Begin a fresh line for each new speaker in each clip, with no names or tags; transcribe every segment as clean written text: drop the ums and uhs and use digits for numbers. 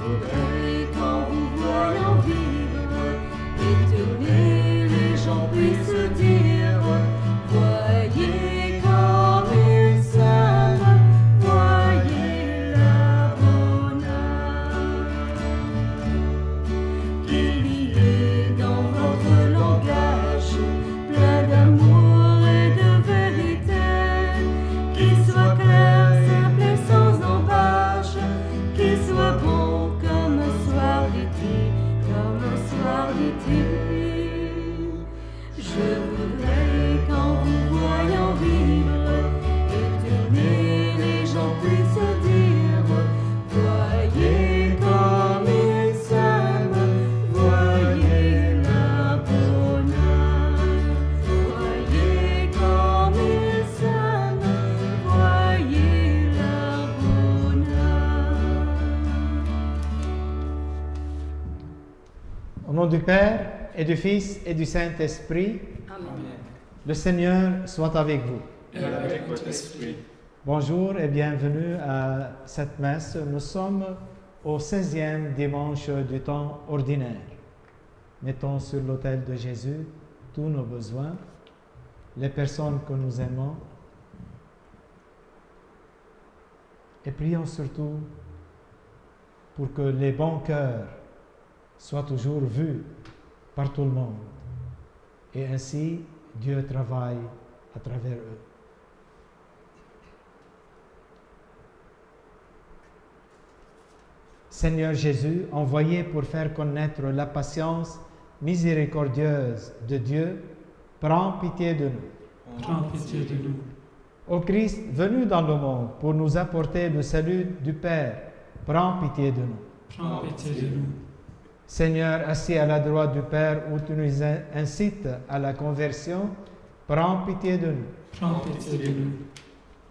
voudrais qu'en vous voyant vivre, étonnés, les gens puissent dire, voyez comme ils s'aiment, voyez la bonne âme. Qu'il y ait dans votre langage plein d'amour et de vérité, qu'il soit clair, simple et sans embâche, qu'il soit bon comme un soir d'été, comme un soir d'été. Je voudrais qu'en vous voyant vivre, étonnés, les gens puissent dire, voyez comme ils s'aiment, voyez la bonne âme. Voyez comme ils s'aiment, voyez la bonne âme.
Au nom du Père, et du Fils, et du Saint-Esprit,
Amen.
le Seigneur soit avec vous.
Et avec votre esprit.
Bonjour et bienvenue à cette messe. Nous sommes au 16e dimanche du temps ordinaire. Mettons sur l'autel de Jésus tous nos besoins, les personnes que nous aimons, et prions surtout pour que les bons cœurs soient toujours vus par tout le monde. Et ainsi, Dieu travaille à travers eux. Seigneur Jésus, envoyé pour faire connaître la patience miséricordieuse de Dieu, prends pitié de nous.
Prends pitié de nous.
Ô Christ, venu dans le monde pour nous apporter le salut du Père, prends pitié de nous.
Prends pitié de nous.
Seigneur, assis à la droite du Père, où tu nous incites à la conversion, prends pitié de nous.
Prends pitié de nous.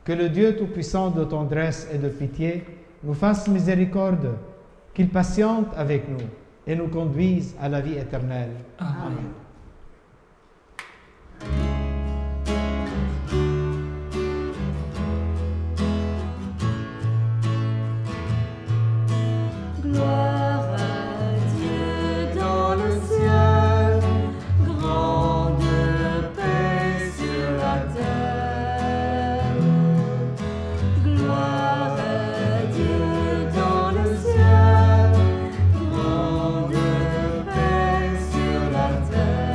Que le Dieu Tout-Puissant de tendresse et de pitié nous fasse miséricorde, qu'il patiente avec nous et nous conduise à la vie éternelle.
Amen.
Gloire à Dieu dans le ciel, grande paix sur la terre. Gloire à Dieu dans le ciel, grande paix sur la terre.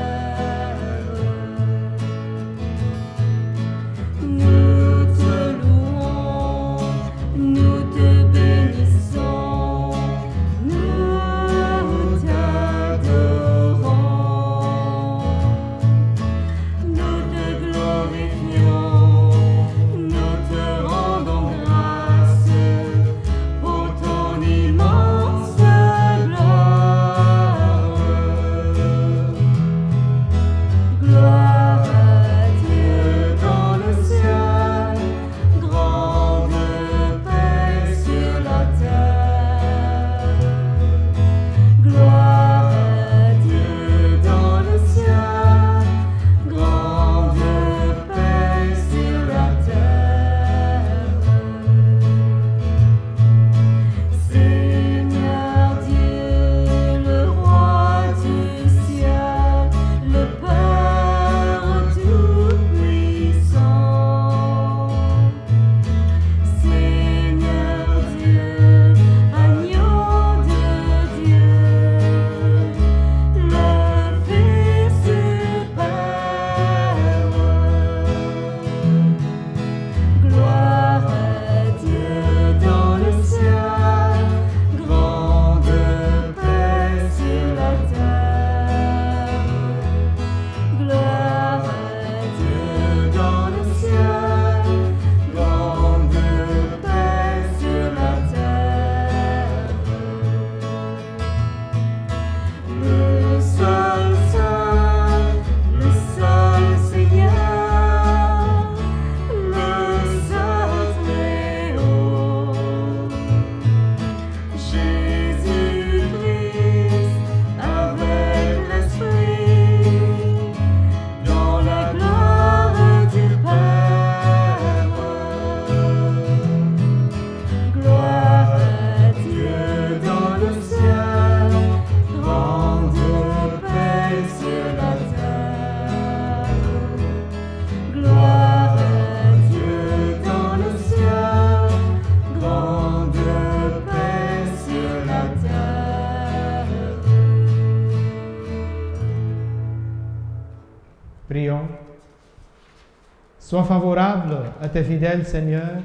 Sois favorable à tes fidèles, Seigneur,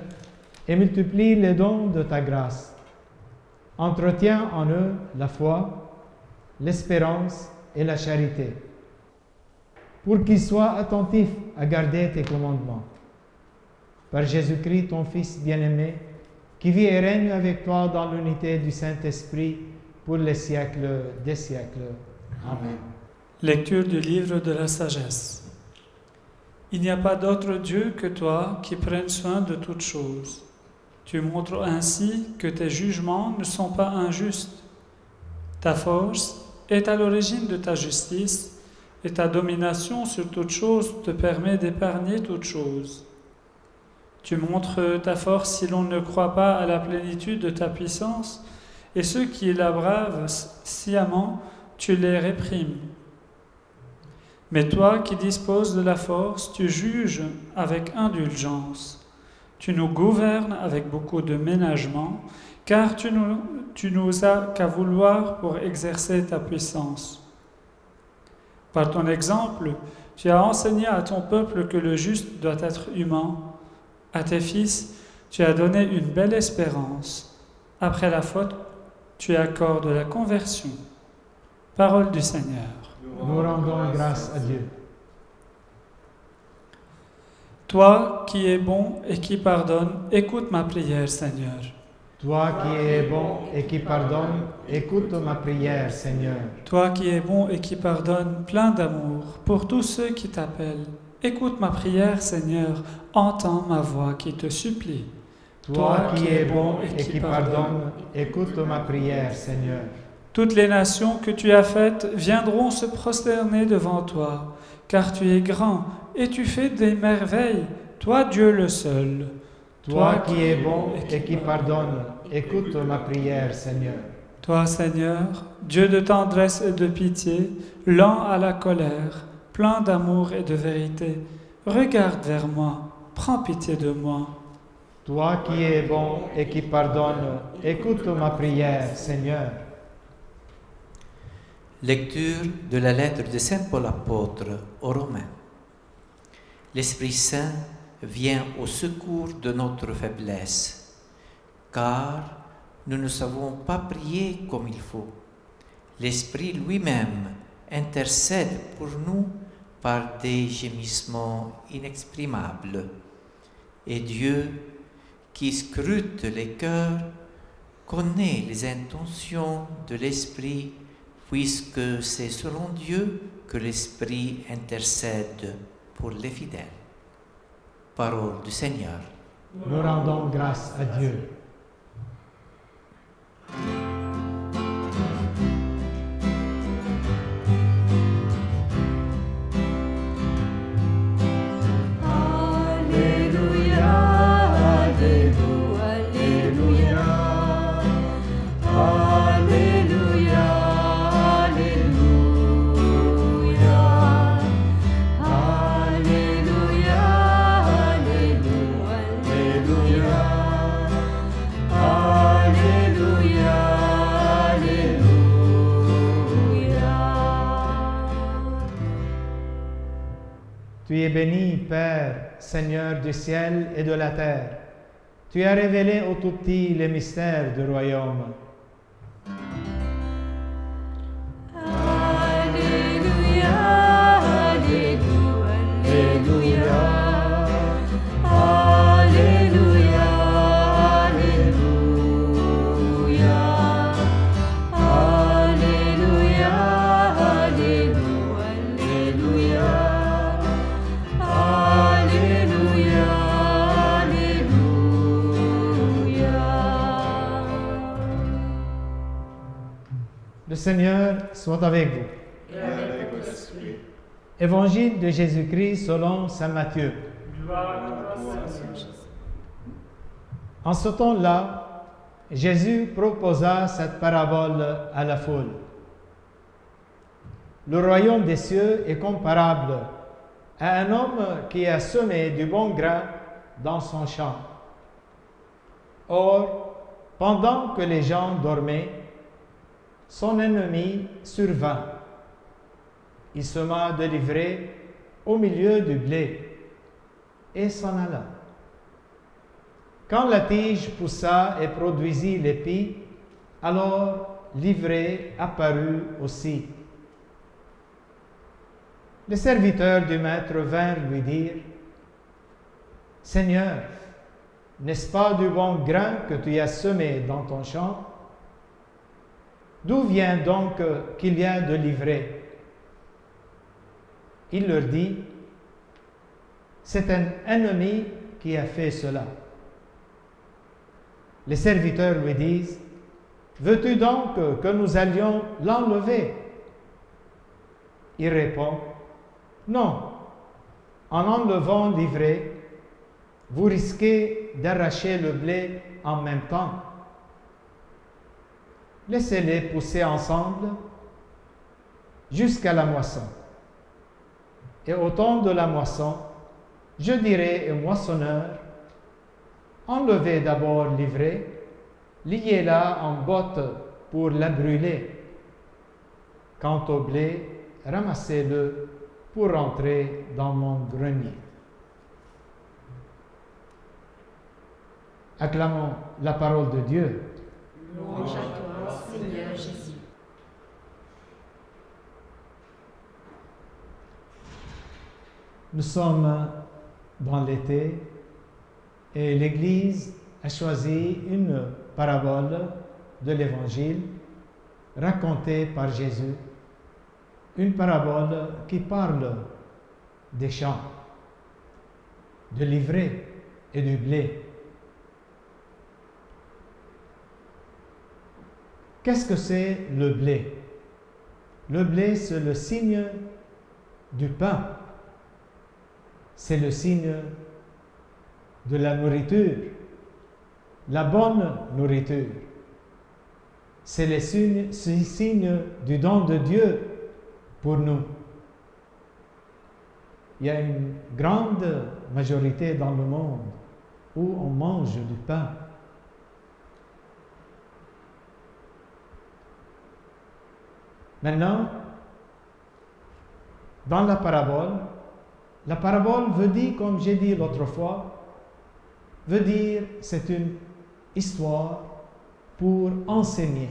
et multiplie les dons de ta grâce. Entretiens en eux la foi, l'espérance et la charité, pour qu'ils soient attentifs à garder tes commandements. Par Jésus-Christ, ton Fils bien-aimé, qui vit et règne avec toi dans l'unité du Saint-Esprit pour les siècles des siècles. Amen.
Lecture du livre de la sagesse. Il n'y a pas d'autre Dieu que toi qui prenne soin de toutes choses. Tu montres ainsi que tes jugements ne sont pas injustes. Ta force est à l'origine de ta justice et ta domination sur toutes choses te permet d'épargner toutes choses. Tu montres ta force si l'on ne croit pas à la plénitude de ta puissance, et ceux qui la bravent sciemment, tu les réprimes. Mais toi qui disposes de la force, tu juges avec indulgence. Tu nous gouvernes avec beaucoup de ménagement, car tu nous as qu'à vouloir pour exercer ta puissance. Par ton exemple, tu as enseigné à ton peuple que le juste doit être humain. À tes fils, tu as donné une belle espérance. Après la faute, tu accordes la conversion. Parole du Seigneur.
Nous rendons grâce à Dieu.
Toi qui es bon et qui pardonne, écoute ma prière, Seigneur.
Toi qui es bon et qui pardonne, écoute ma prière, Seigneur.
Toi qui es bon et qui pardonne, plein d'amour, pour tous ceux qui t'appellent, écoute ma prière, Seigneur, entends ma voix qui te supplie.
Toi qui es bon et qui pardonne, écoute ma prière, Seigneur.
Toutes les nations que tu as faites viendront se prosterner devant toi, car tu es grand et tu fais des merveilles, toi Dieu le seul.
Toi qui es bon et qui pardonne, écoute ma prière, Seigneur.
Toi, Seigneur, Dieu de tendresse et de pitié, lent à la colère, plein d'amour et de vérité, regarde vers moi, prends pitié de moi.
Toi qui es bon et qui pardonne, écoute ma prière, Seigneur.
Lecture de la lettre de Saint Paul apôtre aux Romains. L'Esprit Saint vient au secours de notre faiblesse, car nous ne savons pas prier comme il faut. L'Esprit lui-même intercède pour nous par des gémissements inexprimables. Et Dieu, qui scrute les cœurs, connaît les intentions de l'Esprit, puisque c'est selon Dieu que l'Esprit intercède pour les fidèles. Parole du Seigneur.
Nous rendons grâce à Dieu. Tu es béni, Père, Seigneur du ciel et de la terre. Tu as révélé aux tout-petits les mystères du royaume.
Alléluia, Alléluia, Alléluia, Alléluia, Alléluia, Alléluia, Alléluia.
Le Seigneur soit avec vous.
Et avec votre esprit.
Évangile de Jésus-Christ selon saint Matthieu. En ce temps-là, Jésus proposa cette parabole à la foule. Le royaume des cieux est comparable à un homme qui a semé du bon grain dans son champ. Or, pendant que les gens dormaient, son ennemi survint. Il sema de l'ivraie au milieu du blé. et s'en alla. Quand la tige poussa et produisit l'épi, alors l'ivrée apparut aussi. Les serviteurs du maître vinrent lui dire: « Seigneur, n'est-ce pas du bon grain que tu as semé dans ton champ? D'où vient donc qu'il y a de l'ivrée? » Il leur dit: « C'est un ennemi qui a fait cela. » Les serviteurs lui disent: « Veux-tu donc que nous allions l'enlever? » Il répond: « Non, en enlevant l'ivrée, vous risquez d'arracher le blé en même temps. Laissez-les pousser ensemble jusqu'à la moisson. Et au temps de la moisson, je dirai au moissonneur: enlevez d'abord l'ivrée, liez-la en botte pour la brûler. Quant au blé, ramassez-le pour rentrer dans mon grenier. » Acclamons la parole de Dieu.
Louange à toi, Seigneur Jésus.
Nous sommes dans l'été et l'Église a choisi une parabole de l'Évangile racontée par Jésus, une parabole qui parle des champs, de l'ivraie et du blé. Qu'est-ce que c'est le blé? Le blé, c'est le signe du pain. C'est le signe de la nourriture, la bonne nourriture. C'est le signe du don de Dieu pour nous. Il y a une grande majorité dans le monde où on mange du pain. Maintenant, dans la parabole veut dire, comme j'ai dit l'autre fois, veut dire c'est une histoire pour enseigner.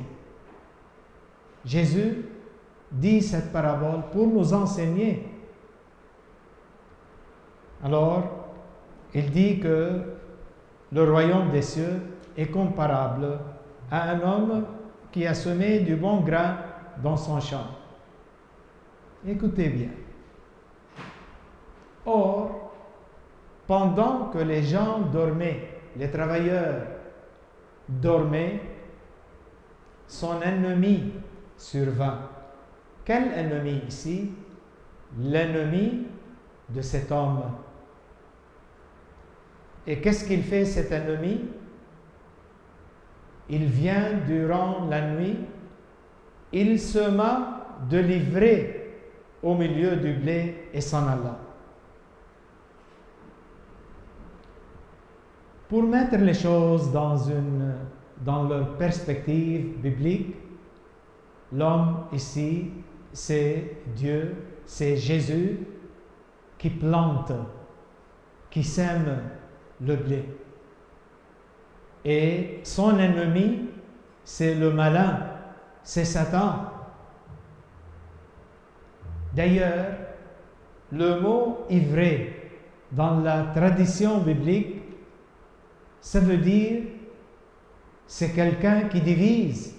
Jésus dit cette parabole pour nous enseigner. Alors, il dit que le royaume des cieux est comparable à un homme qui a semé du bon grain dans son champ. Écoutez bien. Or, pendant que les gens dormaient, les travailleurs dormaient, son ennemi survint. Quel ennemi ici? L'ennemi de cet homme. Et qu'est-ce qu'il fait cet ennemi? Il vient durant la nuit, il sema de l'ivraie au milieu du blé et s'en alla. Pour mettre les choses dans leur perspective biblique, l'homme ici, c'est Dieu, c'est Jésus qui plante, qui sème le blé. Et son ennemi, c'est le malin, c'est Satan. D'ailleurs, le mot ivraie dans la tradition biblique, ça veut dire c'est quelqu'un qui divise,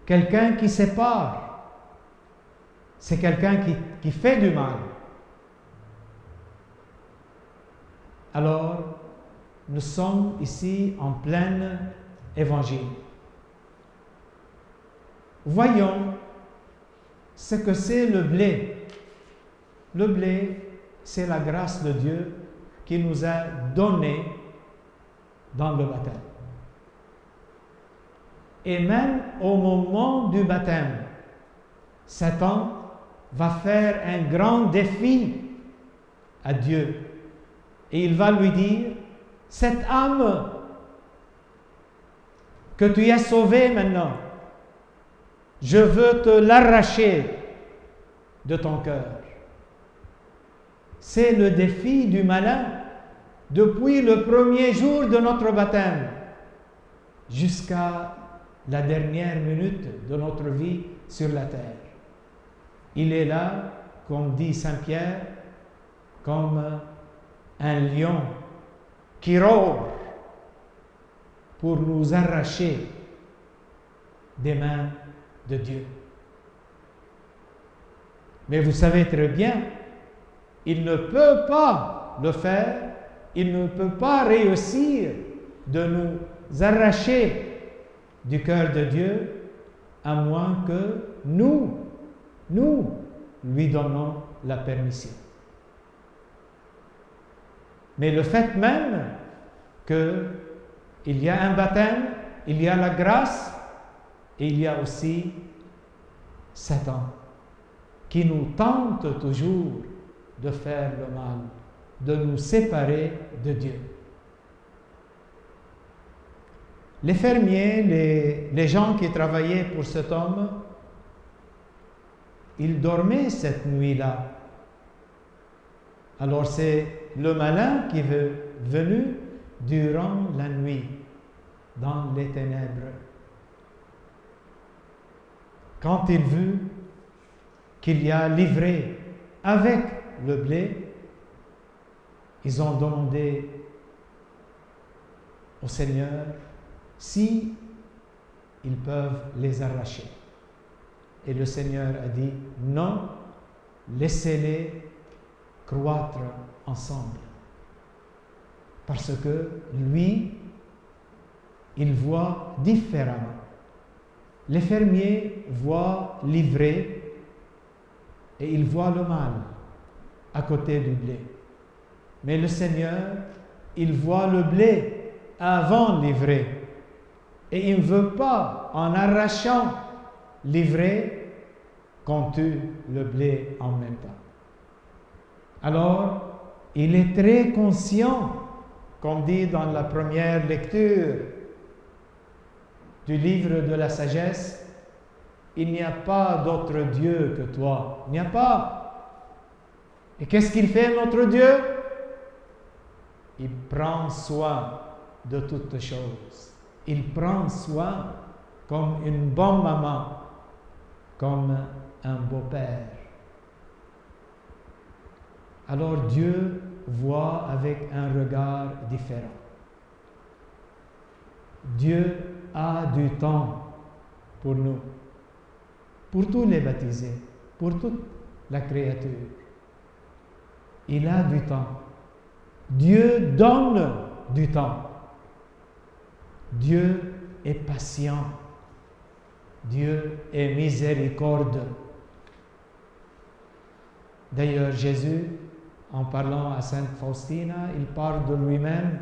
quelqu'un qui sépare, c'est quelqu'un qui fait du mal. Alors, nous sommes ici en plein évangile. Voyons ce que c'est le blé. Le blé, c'est la grâce de Dieu qui nous a donné dans le baptême. Et même au moment du baptême, Satan va faire un grand défi à Dieu. Et il va lui dire: cette âme que tu as sauvée maintenant, je veux te l'arracher de ton cœur. C'est le défi du malin depuis le premier jour de notre baptême jusqu'à la dernière minute de notre vie sur la terre. Il est là, comme dit Saint Pierre, comme un lion qui rôde pour nous arracher des mains de Dieu. Mais vous savez très bien, il ne peut pas le faire, il ne peut pas réussir de nous arracher du cœur de Dieu, à moins que nous lui donnons la permission. Mais le fait même qu'il y a un baptême, il y a la grâce, et il y a aussi Satan, qui nous tente toujours de faire le mal, de nous séparer de Dieu. Les fermiers, les gens qui travaillaient pour cet homme, ils dormaient cette nuit-là. Alors c'est le malin qui est venu durant la nuit, dans les ténèbres. Quand il vit qu'il y a l'ivraie avec le blé, ils ont demandé au Seigneur si ils peuvent les arracher. Et le Seigneur a dit non, laissez-les croître ensemble. Parce que lui, il voit différemment. Les fermiers voient l'ivraie et ils voient le mal à côté du blé. Mais le Seigneur, il voit le blé avant l'ivraie. Et il ne veut pas, en arrachant l'ivraie, qu'on tue le blé en même temps. Alors, il est très conscient, comme dit dans la première lecture du livre de la sagesse, il n'y a pas d'autre Dieu que toi. Il n'y a pas. Et qu'est-ce qu'il fait, notre Dieu? Il prend soin de toutes choses. Il prend soin comme une bonne maman, comme un beau-père. Alors Dieu voit avec un regard différent. Dieu a du temps pour nous, pour tous les baptisés, pour toute la créature. Il a du temps. Dieu donne du temps. Dieu est patient. Dieu est miséricordieux. D'ailleurs, Jésus, en parlant à Sainte Faustina, il parle de lui-même.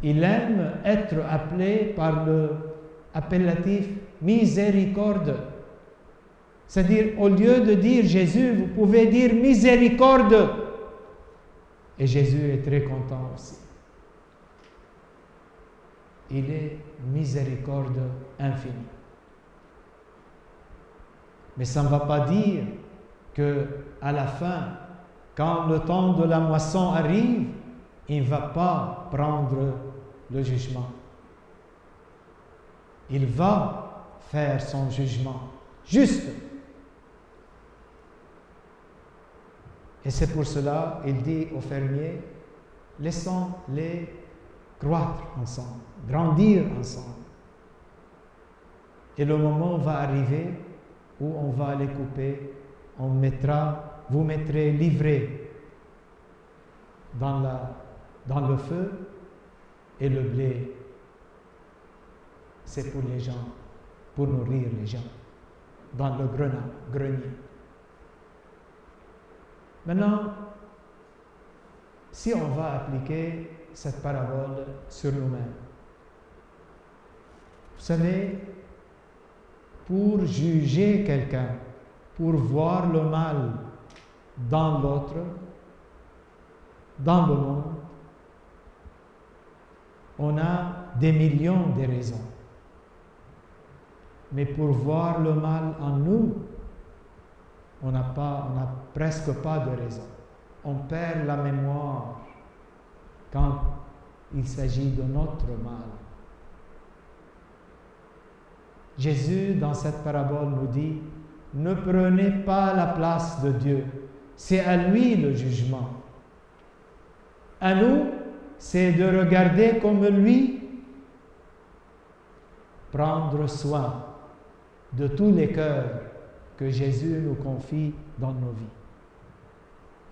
Il aime être appelé par le appellatif miséricorde. C'est-à-dire, au lieu de dire Jésus, vous pouvez dire miséricorde. Et Jésus est très content aussi. Il est miséricorde infini. Mais ça ne va pas dire que à la fin, quand le temps de la moisson arrive, il ne va pas prendre le jugement. Il va faire son jugement juste. Et c'est pour cela qu'il dit aux fermiers, laissons-les croître ensemble, grandir ensemble. Et le moment va arriver où on va les couper, vous mettrez l'ivraie dans le feu, et le blé, c'est pour les gens, pour nourrir les gens, dans le grenier. Maintenant, si on va appliquer cette parabole sur nous-mêmes, vous savez, pour juger quelqu'un, pour voir le mal dans l'autre, dans le monde, on a des millions de raisons. Mais pour voir le mal en nous, on n'a presque pas de raison. On perd la mémoire. quand il s'agit de notre mal. Jésus, dans cette parabole, nous dit, ne prenez pas la place de Dieu, c'est à lui le jugement. À nous, c'est de regarder comme lui, prendre soin de tous les cœurs que Jésus nous confie dans nos vies.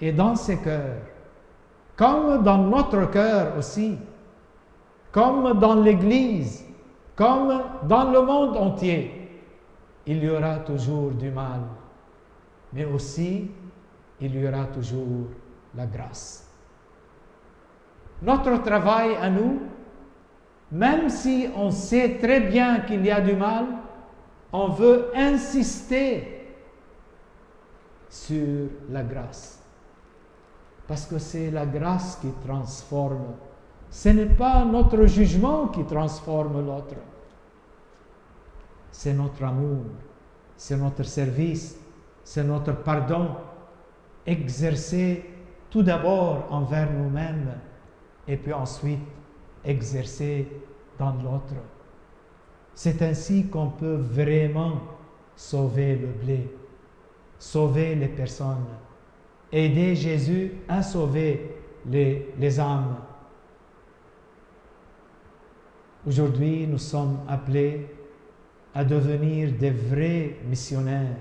Et dans ces cœurs, comme dans notre cœur aussi, comme dans l'Église, comme dans le monde entier, il y aura toujours du mal, mais aussi il y aura toujours la grâce. Notre travail à nous, même si on sait très bien qu'il y a du mal, on veut insister sur la grâce. Parce que c'est la grâce qui transforme. Ce n'est pas notre jugement qui transforme l'autre. C'est notre amour, c'est notre service, c'est notre pardon, exercé tout d'abord envers nous-mêmes et puis ensuite exercé dans l'autre. C'est ainsi qu'on peut vraiment sauver le blé, sauver les personnes, aider Jésus à sauver les âmes. Aujourd'hui, nous sommes appelés à devenir des vrais missionnaires.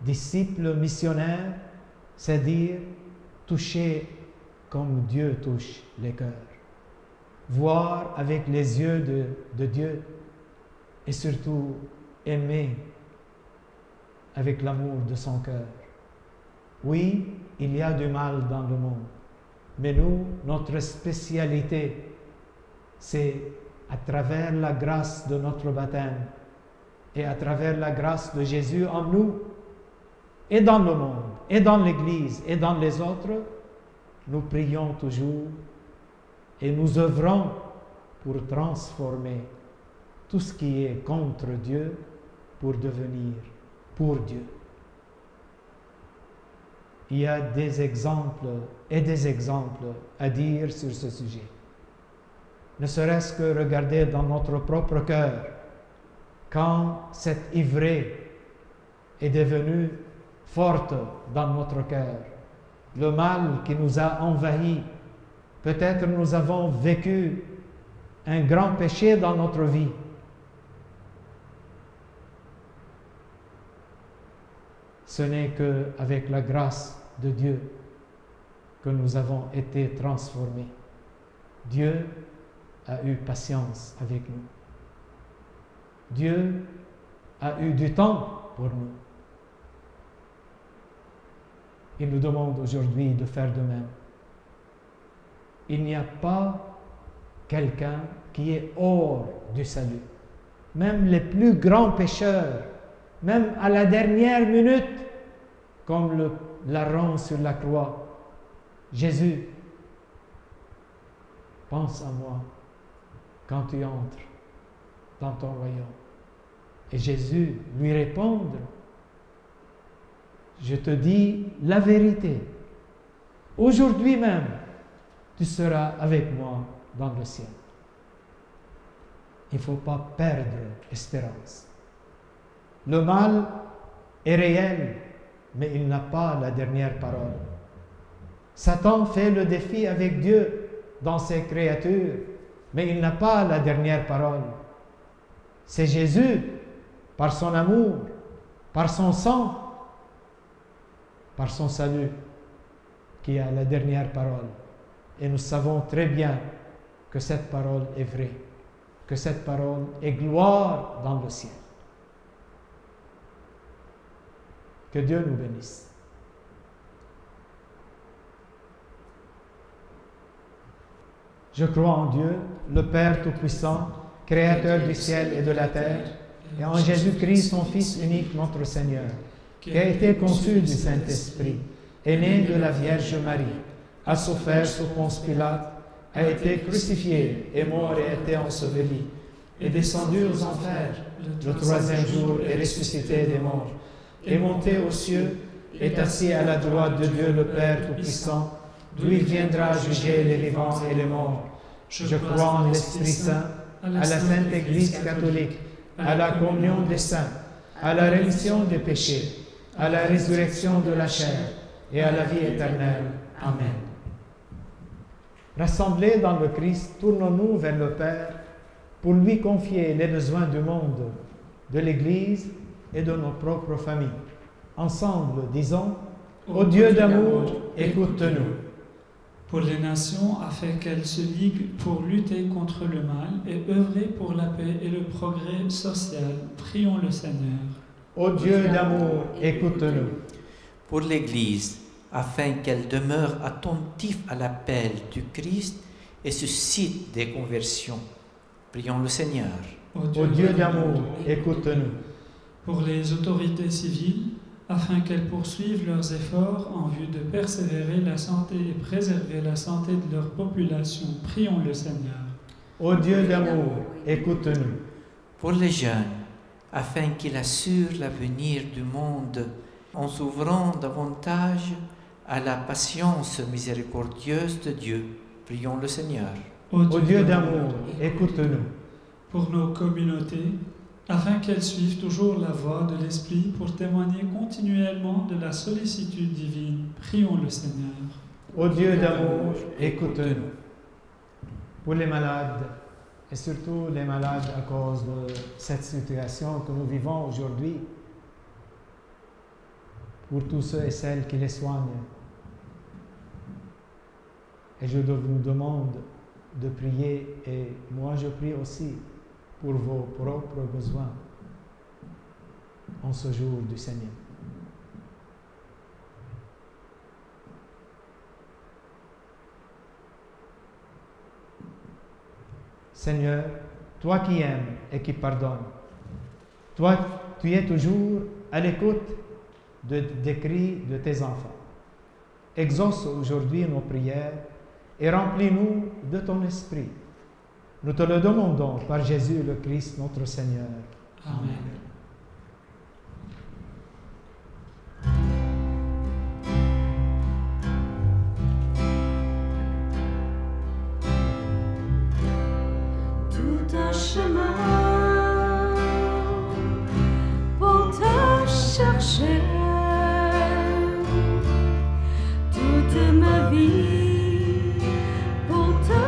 Disciples missionnaires, c'est-à-dire toucher comme Dieu touche les cœurs. Voir avec les yeux de Dieu et surtout aimer avec l'amour de son cœur. Oui, il y a du mal dans le monde, mais nous, notre spécialité, c'est à travers la grâce de notre baptême et à travers la grâce de Jésus en nous, et dans le monde, et dans l'Église, et dans les autres, nous prions toujours et nous œuvrons pour transformer tout ce qui est contre Dieu pour devenir pour Dieu. Il y a des exemples et des exemples à dire sur ce sujet. Ne serait-ce que regarder dans notre propre cœur, quand cette ivrée est devenue forte dans notre cœur, le mal qui nous a envahis, peut-être nous avons vécu un grand péché dans notre vie. Ce n'est qu'avec la grâce de Dieu que nous avons été transformés. Dieu a eu patience avec nous. Dieu a eu du temps pour nous. Il nous demande aujourd'hui de faire de même. Il n'y a pas quelqu'un qui est hors du salut. Même les plus grands pécheurs, même à la dernière minute, comme le larron sur la croix, Jésus, pense à moi quand tu entres dans ton royaume. Et Jésus lui répondre, je te dis la vérité. Aujourd'hui même, tu seras avec moi dans le ciel. Il ne faut pas perdre espérance. Le mal est réel, mais il n'a pas la dernière parole. Satan fait le défi avec Dieu dans ses créatures, mais il n'a pas la dernière parole. C'est Jésus, par son amour, par son sang, par son salut, qui a la dernière parole. Et nous savons très bien que cette parole est vraie, que cette parole est gloire dans le ciel. Que Dieu nous bénisse. Je crois en Dieu, le Père Tout-Puissant, Créateur du ciel et de la terre, et en Jésus-Christ, son Fils unique, notre Seigneur, qui a été conçu du Saint-Esprit, est né de la Vierge Marie, a souffert sous Ponce Pilate, a été crucifié, est mort et a été enseveli, est descendu aux enfers, le troisième jour est ressuscité des morts, est monté aux cieux, est assis à la droite de Dieu le Père Tout-Puissant, d'où il viendra juger les vivants et les morts. Je crois en l'Esprit Saint, à la Sainte Église catholique, à la communion des saints, à la rémission des péchés, à la résurrection de la chair et à la vie éternelle. Amen. Rassemblés dans le Christ, tournons-nous vers le Père pour lui confier les besoins du monde, de l'Église et de nos propres familles. Ensemble, disons, ô Dieu d'amour, écoute-nous.
Pour les nations, afin qu'elles se liguent pour lutter contre le mal et œuvrer pour la paix et le progrès social, prions le Seigneur.
Ô Dieu d'amour, écoute-nous.
Pour l'Église, afin qu'elle demeure attentive à l'appel du Christ et suscite des conversions, prions le Seigneur.
Ô Dieu d'amour, écoute-nous.
Pour les autorités civiles, afin qu'elles poursuivent leurs efforts en vue de persévérer la santé et préserver la santé de leur population, prions le Seigneur.
Ô Dieu d'amour, écoute-nous.
Pour les jeunes, afin qu'ils assurent l'avenir du monde en s'ouvrant davantage à la patience miséricordieuse de Dieu, prions le Seigneur.
Ô Dieu d'amour, écoute-nous.
Pour nos communautés, afin qu'elles suivent toujours la voie de l'Esprit pour témoigner continuellement de la sollicitude divine, prions le Seigneur.
Ô Dieu d'amour, écoute-nous. Pour les malades, et surtout les malades à cause de cette situation que nous vivons aujourd'hui, pour tous ceux et celles qui les soignent. Et je vous demande de prier, et moi je prie aussi pour vos propres besoins en ce jour du Seigneur. Seigneur, toi qui aimes et qui pardonnes, toi, tu es toujours à l'écoute des cris de tes enfants. Exauce aujourd'hui nos prières et remplis-nous de ton esprit. Nous te le demandons par Jésus le Christ, notre Seigneur.
Amen.
Tout un chemin pour te chercher, toute ma vie pour te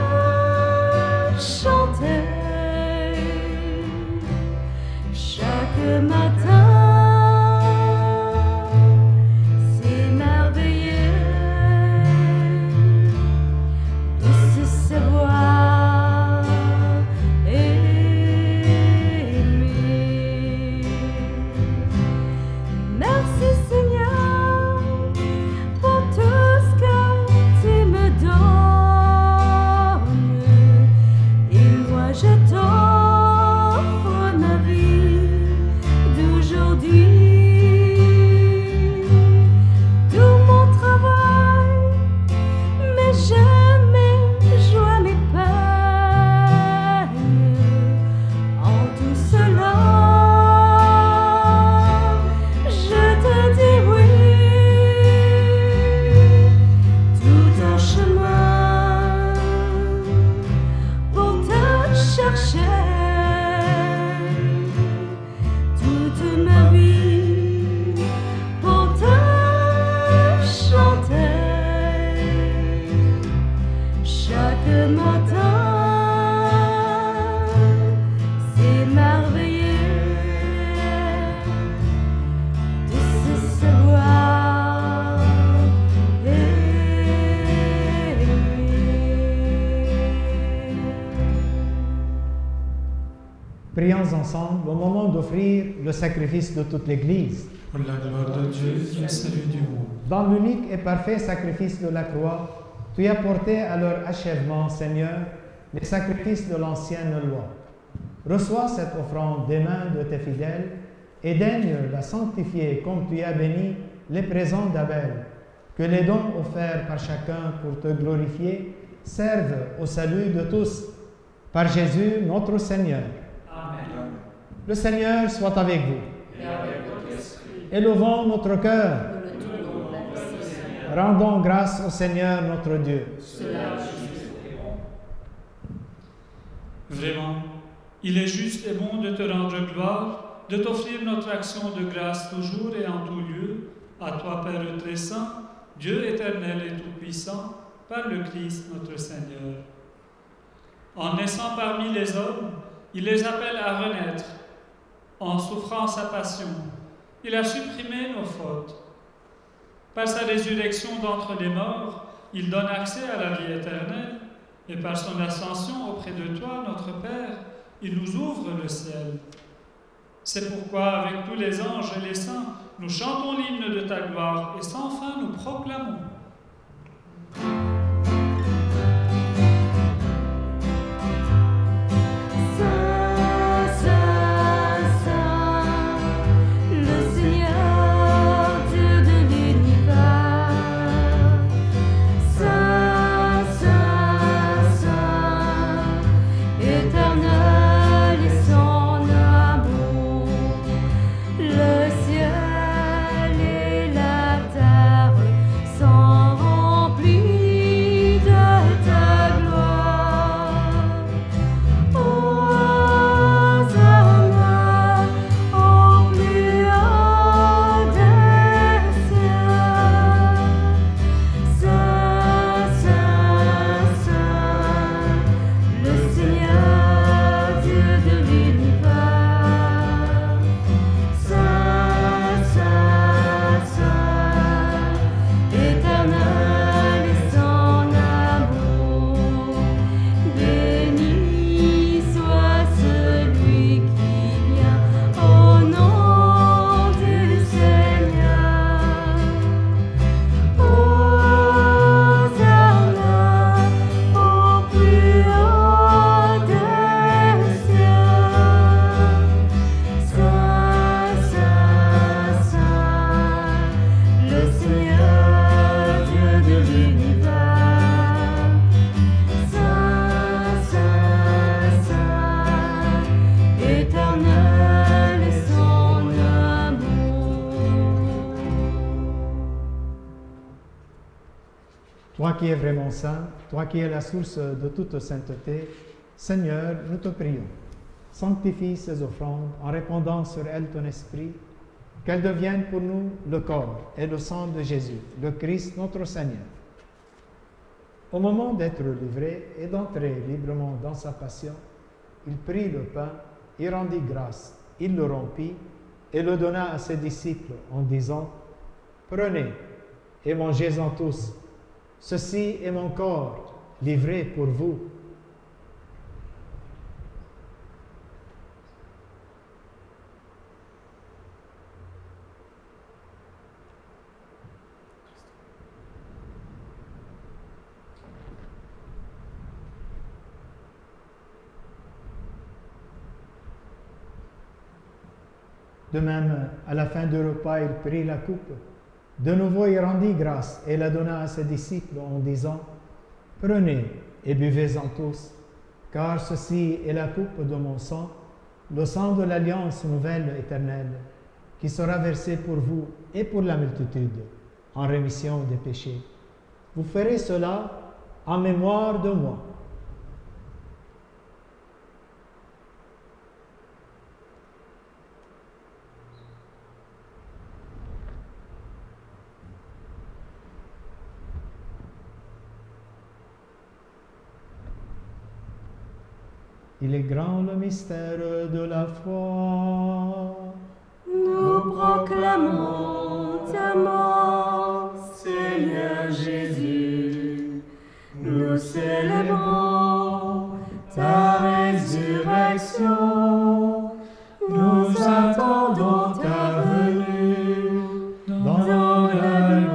chanter. Chaque matin, s'émerveiller de se savoir aimer. Merci Seigneur pour tout ce que tu me donnes, et moi je t'offre ma vie d'aujourd'hui, tout mon travail, mes jamais joies, mes peines, en tout cela, je te dis oui. Tout un chemin pour te chercher, toute ma vie pour te chanter. Chaque matin, s'émerveiller de se savoir
Prions ensemble au moment d'offrir le sacrifice de toute l'Église.
Pour la gloire de Dieu et le salut du monde.
Dans l'unique et parfait sacrifice de la croix, tu as porté à leur achèvement, Seigneur, les sacrifices de l'ancienne loi. Reçois cette offrande des mains de tes fidèles et daigne la sanctifier comme tu as béni les présents d'Abel. Que les dons offerts par chacun pour te glorifier servent au salut de tous. Par Jésus, notre Seigneur.
Amen.
Le Seigneur soit avec vous.
Et avec votre esprit.
Élevons notre cœur.
Nous le trouvons, Seigneur.
Rendons grâce au Seigneur notre Dieu.
Cela juste et bon.
Vraiment, il est juste et bon de te rendre gloire, de t'offrir notre action de grâce toujours et en tout lieu, à toi, Père très saint, Dieu éternel et tout-puissant, par le Christ notre Seigneur. En naissant parmi les hommes, il les appelle à renaître. En souffrant sa passion, il a supprimé nos fautes. Par sa résurrection d'entre les morts, il donne accès à la vie éternelle, et par son ascension auprès de toi, notre Père, il nous ouvre le ciel. C'est pourquoi, avec tous les anges et les saints, nous chantons l'hymne de ta gloire, et sans fin nous proclamons.
Toi qui es vraiment saint, toi qui es la source de toute sainteté, Seigneur, nous te prions. Sanctifie ces offrandes en répandant sur elles ton esprit, qu'elles deviennent pour nous le corps et le sang de Jésus, le Christ notre Seigneur. Au moment d'être livré et d'entrer librement dans sa passion, il prit le pain, il rendit grâce, il le rompit et le donna à ses disciples en disant « Prenez et mangez-en tous. Ceci est mon corps, livré pour vous. » De même, à la fin du repas, il prit la coupe. De nouveau, il rendit grâce et la donna à ses disciples en disant « Prenez et buvez-en tous, car ceci est la coupe de mon sang, le sang de l'alliance nouvelle éternelle, qui sera versé pour vous et pour la multitude, en rémission des péchés. Vous ferez cela en mémoire de moi. » Il est grand le mystère de la foi.
Nous proclamons ta mort, Seigneur Jésus. Nous célébrons ta résurrection. Nous attendons ta venue dans la gloire.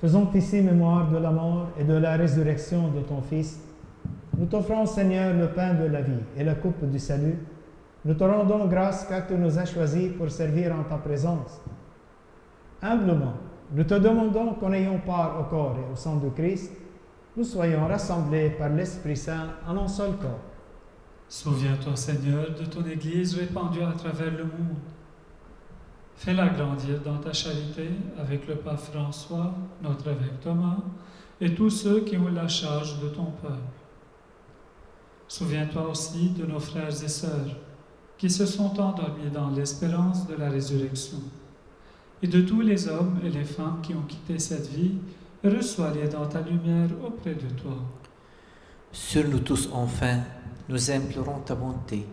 Faisons ici mémoire de la mort et de la résurrection de ton Fils. Nous t'offrons, Seigneur, le pain de la vie et la coupe du salut. Nous te rendons grâce car tu nous as choisis pour servir en ta présence. Humblement, nous te demandons qu'en ayant part au corps et au sang de Christ, nous soyons rassemblés par l'Esprit Saint en un seul corps.
Souviens-toi, Seigneur, de ton Église répandue à travers le monde. Fais-la grandir dans ta charité avec le pape François, notre évêque Thomas, et tous ceux qui ont la charge de ton peuple. Souviens-toi aussi de nos frères et sœurs qui se sont endormis dans l'espérance de la résurrection, et de tous les hommes et les femmes qui ont quitté cette vie, reçois-les dans ta lumière auprès de toi.
Sur nous tous, enfin, nous implorons ta bonté.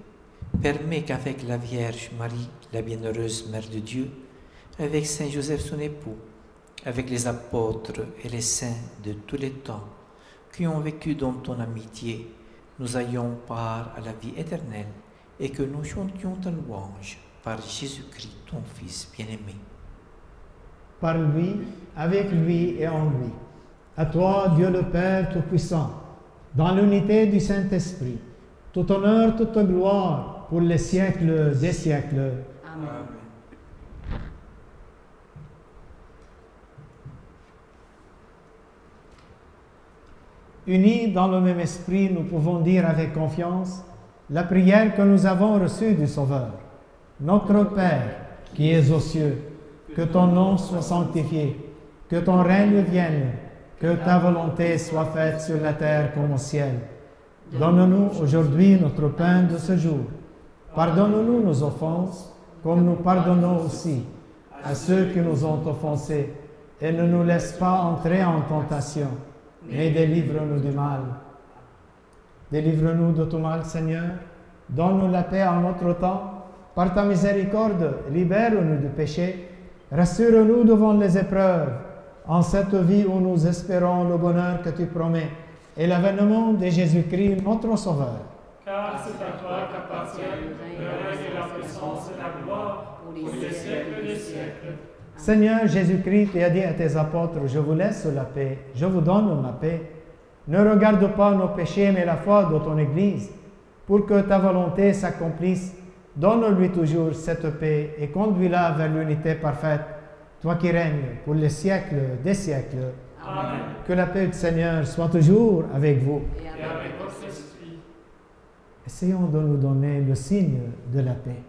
Permets qu'avec la Vierge Marie, la bienheureuse Mère de Dieu, avec Saint Joseph son époux, avec les apôtres et les saints de tous les temps, qui ont vécu dans ton amitié, nous ayons part à la vie éternelle et que nous chantions ta louange par Jésus-Christ, ton Fils bien-aimé.
Par lui, avec lui et en lui. À toi, Dieu le Père Tout-Puissant, dans l'unité du Saint-Esprit, tout honneur, toute gloire, pour les siècles des siècles.
Amen.
Unis dans le même esprit, nous pouvons dire avec confiance la prière que nous avons reçue du Sauveur. Notre Père, qui es aux cieux, que ton nom soit sanctifié, que ton règne vienne, que ta volonté soit faite sur la terre comme au ciel. Donne-nous aujourd'hui notre pain de ce jour. Pardonne-nous nos offenses, comme nous pardonnons aussi à ceux qui nous ont offensés, et ne nous laisse pas entrer en tentation, mais délivre-nous du mal. Délivre-nous de tout mal, Seigneur. Donne-nous la paix en notre temps. Par ta miséricorde, libère-nous du péché. Rassure-nous devant les épreuves, en cette vie où nous espérons le bonheur que tu promets et l'avènement de Jésus-Christ, notre Sauveur.
Car c'est à toi qu'appartiennent le règne et la puissance et la gloire pour les siècles des siècles.
Seigneur Jésus-Christ, tu as dit à tes apôtres, je vous laisse la paix, je vous donne ma paix. Ne regarde pas nos péchés, mais la foi de ton Église. Pour que ta volonté s'accomplisse, donne-lui toujours cette paix et conduis-la vers l'unité parfaite, toi qui règnes pour les siècles des siècles.
Amen.
Que la paix du Seigneur soit toujours avec vous.
Et avec votre esprit.
Essayons de nous donner le signe de la paix.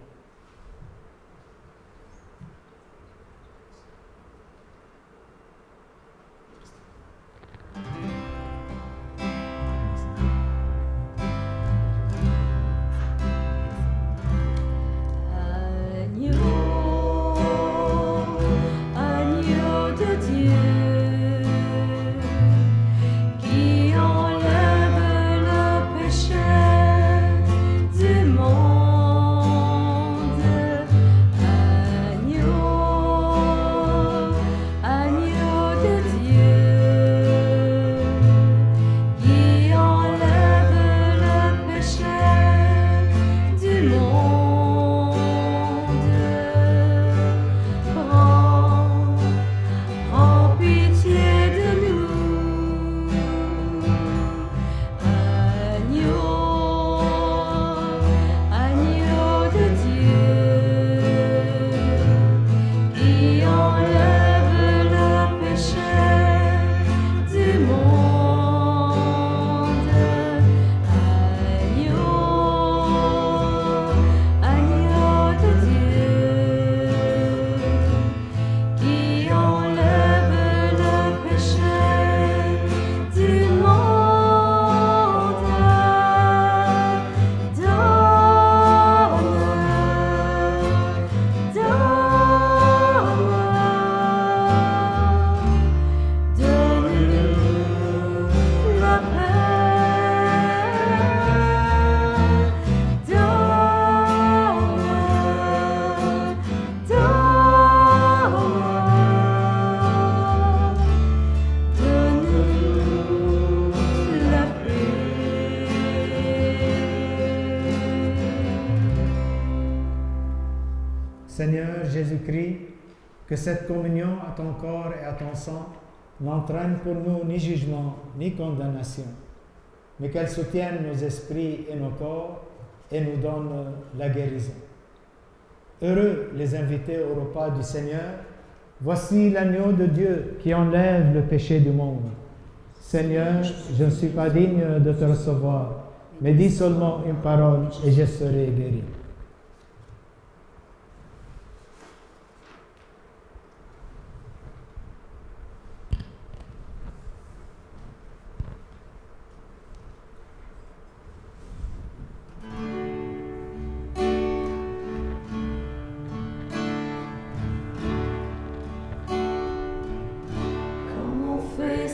Seigneur Jésus-Christ, que cette communion à ton corps et à ton sang n'entraîne pour nous ni jugement ni condamnation, mais qu'elle soutienne nos esprits et nos corps et nous donne la guérison. Heureux les invités au repas du Seigneur, voici l'agneau de Dieu qui enlève le péché du monde. Seigneur, je ne suis pas digne de te recevoir, mais dis seulement une parole et je serai guéri.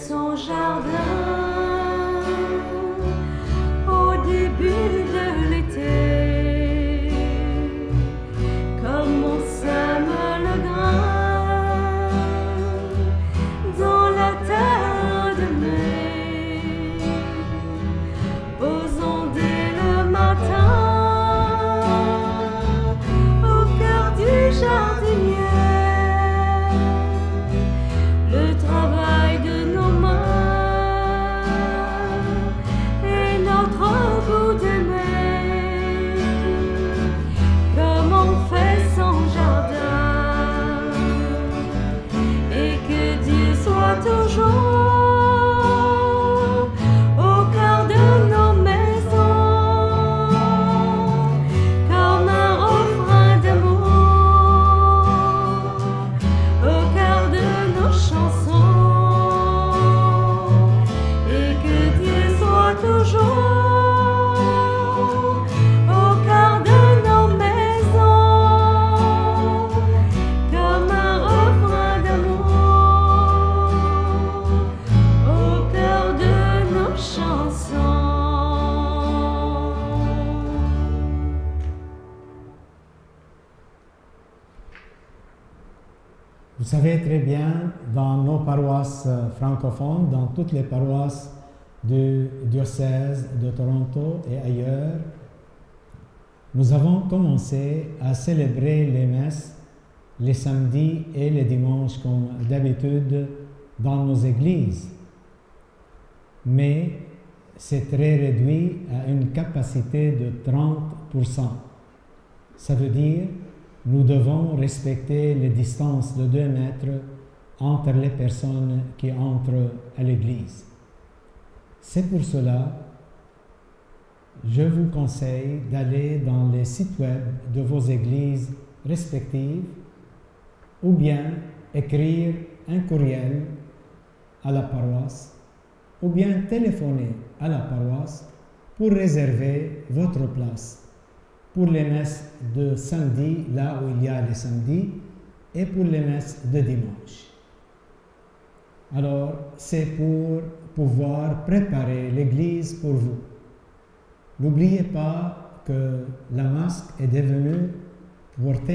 son jardin au début de l'été, comme on sème le grain dans la terre de mai, posons dès le matin au cœur du jardinier le travail de nos mains et notre goût d'aimer, comme on fait son jardin, et que Dieu soit toujours au cœur de nos maisons, comme un refrain d'amour au cœur de nos chansons, et que Dieu soit toujours au cœur de nos maisons, comme un refrain d'amour au cœur de nos chansons.
Vous savez très bien, dans nos paroisses francophones, dans toutes les paroisses du diocèse de Toronto et ailleurs, nous avons commencé à célébrer les messes les samedis et les dimanches comme d'habitude dans nos églises. Mais c'est très réduit à une capacité de 30%. Ça veut dire nous devons respecter les distances de 2 mètres entre les personnes qui entrent à l'église. C'est pour cela que je vous conseille d'aller dans les sites web de vos églises respectives ou bien écrire un courriel à la paroisse ou bien téléphoner à la paroisse pour réserver votre place pour les messes de samedi, là où il y a les samedis, et pour les messes de dimanche. Alors, c'est pour pouvoir préparer l'église pour vous. N'oubliez pas que porter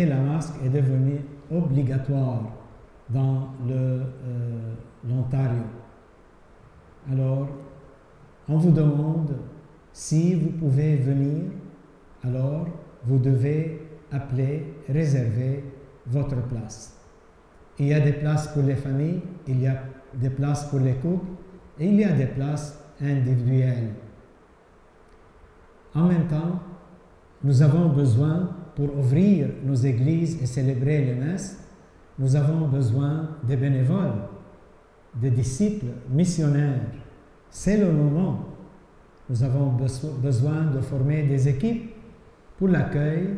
la masque est devenu obligatoire dans l'Ontario. Alors, on vous demande si vous pouvez venir. Alors, vous devez appeler, réserver votre place. Il y a des places pour les familles, il y a des places pour les couples, et il y a des places individuelles. En même temps, nous avons besoin, pour ouvrir nos églises et célébrer les messes, nous avons besoin des bénévoles, des disciples missionnaires. C'est le moment. Nous avons besoin de former des équipes pour l'accueil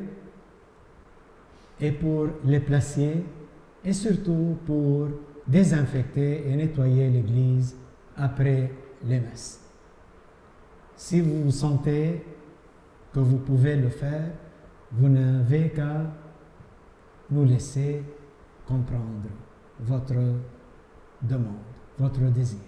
et pour les placer et surtout pour désinfecter et nettoyer l'église après les messes. Si vous sentez que vous pouvez le faire, vous n'avez qu'à nous laisser comprendre votre demande, votre désir.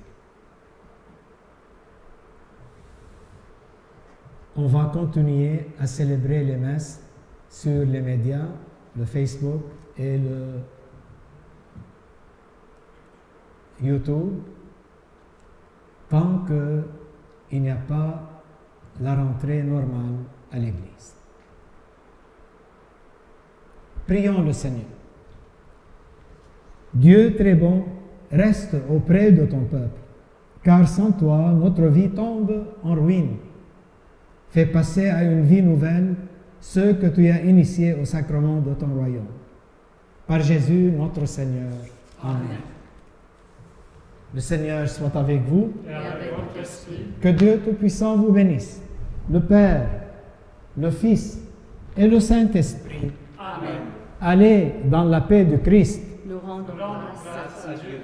On va continuer à célébrer les messes sur les médias, le Facebook et le YouTube, tant qu'il n'y a pas la rentrée normale à l'Église. Prions le Seigneur. Dieu très bon, reste auprès de ton peuple, car sans toi, notre vie tombe en ruine. Fais passer à une vie nouvelle ceux que tu as initiés au sacrement de ton royaume. Par Jésus, notre Seigneur. Amen. Le Seigneur soit avec vous.
Et avec votre esprit.
Que Dieu Tout-Puissant vous bénisse, le Père, le Fils et le Saint-Esprit.
Amen.
Allez dans la paix de Christ.
Nous rendons
Rendons
grâce
grâce à Dieu.